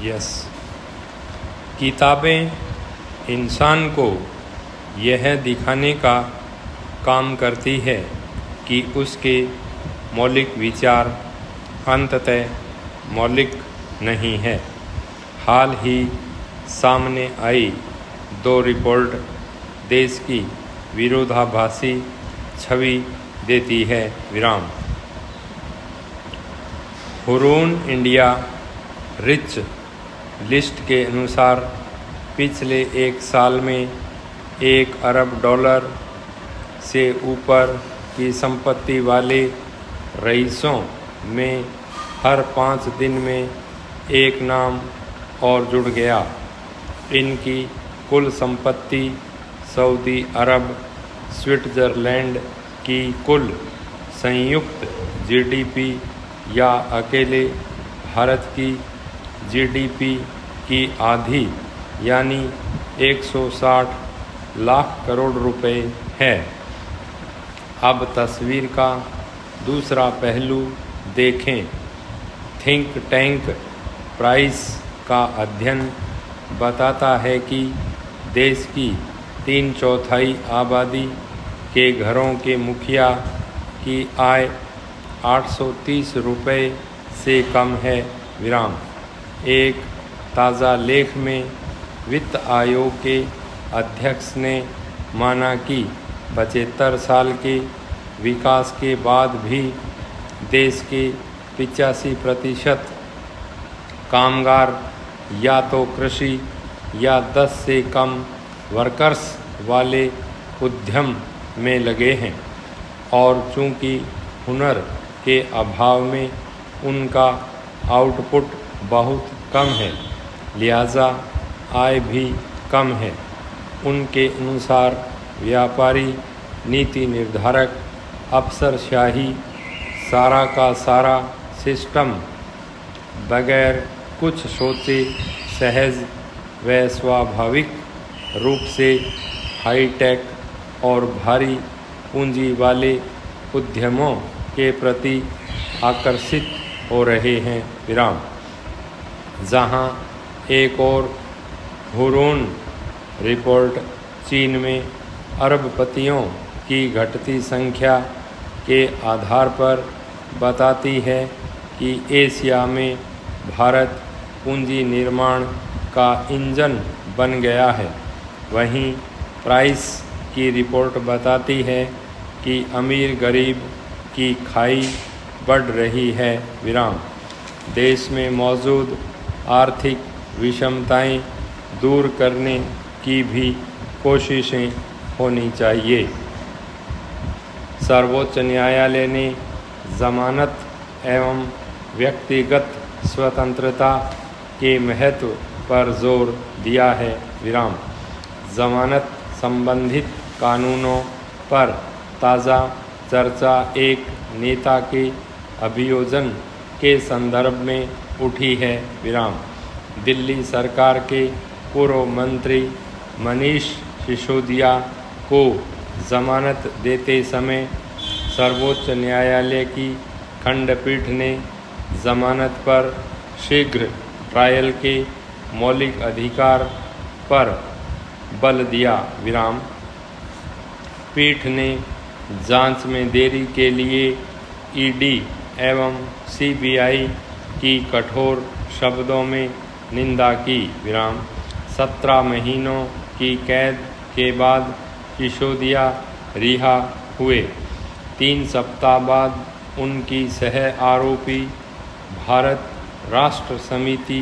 Yes, किताबें इंसान को यह दिखाने का काम करती है कि उसके मौलिक विचार अंततः मौलिक नहीं है। हाल ही सामने आई 2 रिपोर्ट देश की विरोधाभासी छवि देती है। हुरून इंडिया रिच लिस्ट के अनुसार पिछले 1 साल में $1 अरब से ऊपर की संपत्ति वाले रईसों में हर 5 दिन में एक नाम और जुड़ गया। इनकी कुल संपत्ति सऊदी अरब, स्विट्ज़रलैंड की कुल संयुक्त जीडीपी या अकेले भारत की जीडीपी की आधी यानी 160 लाख करोड़ रुपए है। अब तस्वीर का दूसरा पहलू देखें। थिंक टैंक प्राइस का अध्ययन बताता है कि देश की 3/4 आबादी के घरों के मुखिया की आय 830 रुपये से कम है। एक ताज़ा लेख में वित्त आयोग के अध्यक्ष ने माना कि 75 साल के विकास के बाद भी देश के 85% कामगार या तो कृषि या 10 से कम वर्कर्स वाले उद्यम में लगे हैं और चूंकि हुनर के अभाव में उनका आउटपुट बहुत कम है, लिहाजा आय भी कम है। उनके अनुसार व्यापारी, नीति निर्धारक, अफसरशाही सारा का सारा सिस्टम बगैर कुछ सोचे सहज व स्वाभाविक रूप से हाईटेक और भारी पूंजी वाले उद्यमों के प्रति आकर्षित हो रहे हैं। जहां एक और हुरून रिपोर्ट चीन में अरबपतियों की घटती संख्या के आधार पर बताती है कि एशिया में भारत पूंजी निर्माण का इंजन बन गया है। वहीं प्राइस की रिपोर्ट बताती है कि अमीर गरीब की खाई बढ़ रही है। देश में मौजूद आर्थिक विषमताएं दूर करने की भी कोशिशें होनी चाहिए। सर्वोच्च न्यायालय ने जमानत एवं व्यक्तिगत स्वतंत्रता के महत्व पर जोर दिया है। जमानत संबंधित कानूनों पर ताज़ा चर्चा एक नेता के अभियोजन के संदर्भ में उठी है। दिल्ली सरकार के पूर्व मंत्री मनीष सिसोदिया को जमानत देते समय सर्वोच्च न्यायालय की खंडपीठ ने जमानत पर शीघ्र ट्रायल के मौलिक अधिकार पर बल दिया। पीठ ने जांच में देरी के लिए ईडी एवं सीबीआई की कठोर शब्दों में निंदा की। 17 महीनों की कैद के बाद सिसोदिया रिहा हुए। 3 सप्ताह बाद उनकी सह आरोपी भारत राष्ट्र समिति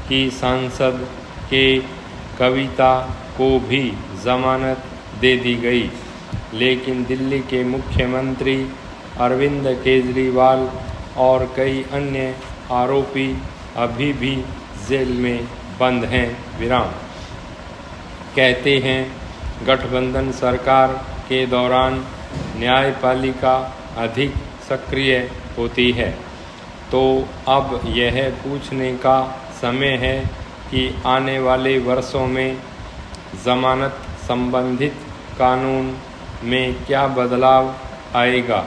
की सांसद के कविता को भी जमानत दे दी गई, लेकिन दिल्ली के मुख्यमंत्री अरविंद केजरीवाल और कई अन्य आरोपी अभी भी जेल में बंद हैं। कहते हैं गठबंधन सरकार के दौरान न्यायपालिका अधिक सक्रिय होती है, तो अब यह पूछने का समय है कि आने वाले वर्षों में जमानत संबंधित कानून में क्या बदलाव आएगा।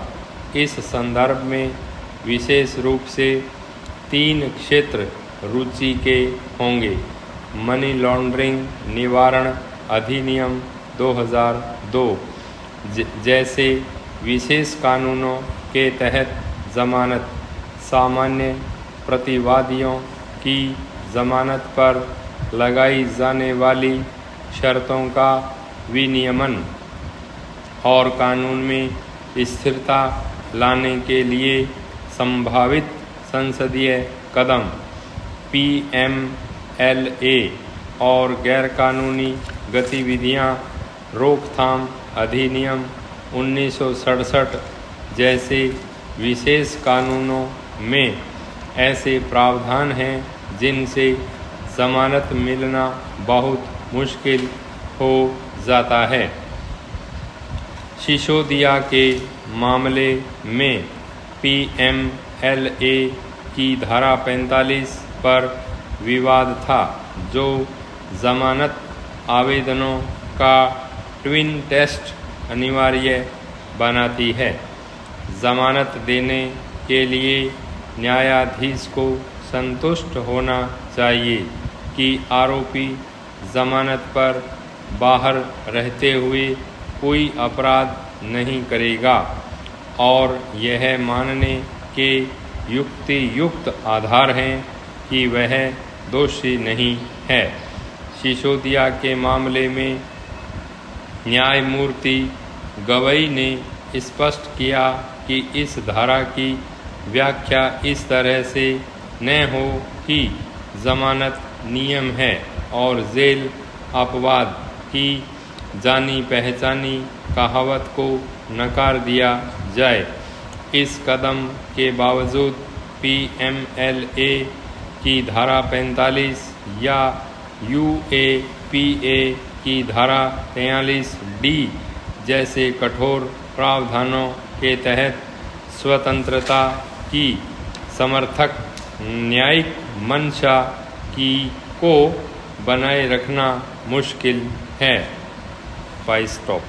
इस संदर्भ में विशेष रूप से 3 क्षेत्र रुचि के होंगे। मनी लॉन्ड्रिंग निवारण अधिनियम 2002 जैसे विशेष कानूनों के तहत जमानत, सामान्य प्रतिवादियों की जमानत पर लगाई जाने वाली शर्तों का विनियमन और कानून में स्थिरता लाने के लिए संभावित संसदीय कदम, PMLA और गैरकानूनी गतिविधियां रोकथाम अधिनियम 1967 जैसे विशेष कानूनों में ऐसे प्रावधान हैं जिनसे जमानत मिलना बहुत मुश्किल हो जाता है। सिसोदिया के मामले में PMLA की धारा 45 पर विवाद था, जो जमानत आवेदनों का ट्विन टेस्ट अनिवार्य बनाती है। जमानत देने के लिए न्यायाधीश को संतुष्ट होना चाहिए कि आरोपी जमानत पर बाहर रहते हुए कोई अपराध नहीं करेगा और यह मानने के युक्ति आधार हैं कि वह दोषी नहीं है। सिसोदिया के मामले में न्यायमूर्ति गवई ने स्पष्ट किया कि इस धारा की व्याख्या इस तरह से न हो कि जमानत नियम है और जेल अपवाद की जानी पहचानी कहावत को नकार दिया जाए। इस कदम के बावजूद PMLA की धारा 45 या UAPA की धारा 43D जैसे कठोर प्रावधानों के तहत स्वतंत्रता की समर्थक न्यायिक मंशा को बनाए रखना मुश्किल है। 5 स्टॉप।